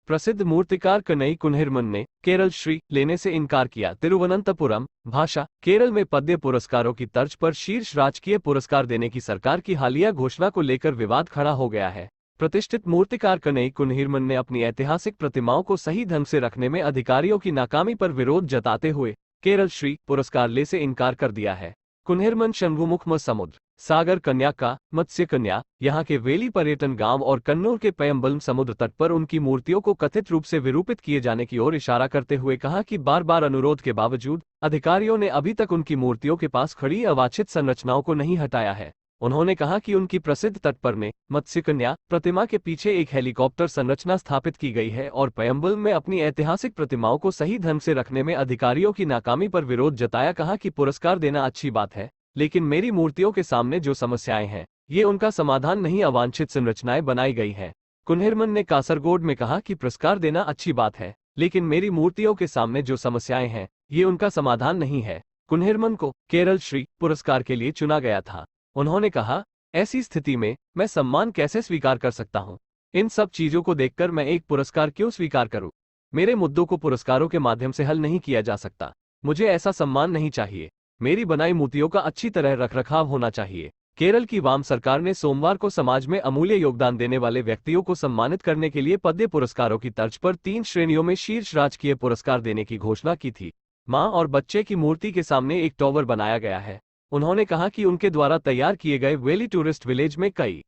प्रसिद्ध मूर्तिकार कनई कुन्हिरमन ने केरल श्री लेने से इनकार किया। तिरुवनंतपुरम भाषा केरल में पद्य पुरस्कारों की तर्ज पर शीर्ष राजकीय पुरस्कार देने की सरकार की हालिया घोषणा को लेकर विवाद खड़ा हो गया है। प्रतिष्ठित मूर्तिकार कनई कुन्हिरमन ने अपनी ऐतिहासिक प्रतिमाओं को सही ढंग से रखने में अधिकारियों की नाकामी पर विरोध जताते हुए केरल श्री पुरस्कार ले से इनकार कर दिया है। कुन्हिरमन शंभुमुख समुद्र सागर कन्या का मत्स्य कन्या यहाँ के वेली पर्यटन गांव और कन्नौर के पयम्बलम समुद्र तट पर उनकी मूर्तियों को कथित रूप से विरूपित किए जाने की ओर इशारा करते हुए कहा कि बार बार अनुरोध के बावजूद अधिकारियों ने अभी तक उनकी मूर्तियों के पास खड़ी अवांछित संरचनाओं को नहीं हटाया है। उन्होंने कहा कि उनकी प्रसिद्ध तट पर में मत्स्य कन्या प्रतिमा के पीछे एक हेलीकॉप्टर संरचना स्थापित की गई है और पयम्बलम में अपनी ऐतिहासिक प्रतिमाओं को सही ढंग से रखने में अधिकारियों की नाकामी पर विरोध जताया। कहा कि पुरस्कार देना अच्छी बात है, लेकिन मेरी मूर्तियों के सामने जो समस्याएं हैं ये उनका समाधान नहीं, अवांछित संरचनाएं बनाई गई हैं। कुन्हिरमन ने कासरगोड में कहा कि पुरस्कार देना अच्छी बात है, लेकिन मेरी मूर्तियों के सामने जो समस्याएं हैं ये उनका समाधान नहीं है। कुन्हिरमन को केरल श्री पुरस्कार के लिए चुना गया था। उन्होंने कहा, ऐसी स्थिति में मैं सम्मान कैसे स्वीकार कर सकता हूं? इन सब चीजों को देखकर मैं एक पुरस्कार क्यों स्वीकार करूं? मेरे मुद्दों को पुरस्कारों के माध्यम से हल नहीं किया जा सकता। मुझे ऐसा सम्मान नहीं चाहिए। मेरी बनाई मूर्तियों का अच्छी तरह रखरखाव होना चाहिए। केरल की वाम सरकार ने सोमवार को समाज में अमूल्य योगदान देने वाले व्यक्तियों को सम्मानित करने के लिए पद्य पुरस्कारों की तर्ज पर 3 श्रेणियों में शीर्ष राजकीय पुरस्कार देने की घोषणा की थी। मां और बच्चे की मूर्ति के सामने एक टॉवर बनाया गया है। उन्होंने कहा कि उनके द्वारा तैयार किए गए वेली टूरिस्ट विलेज में कई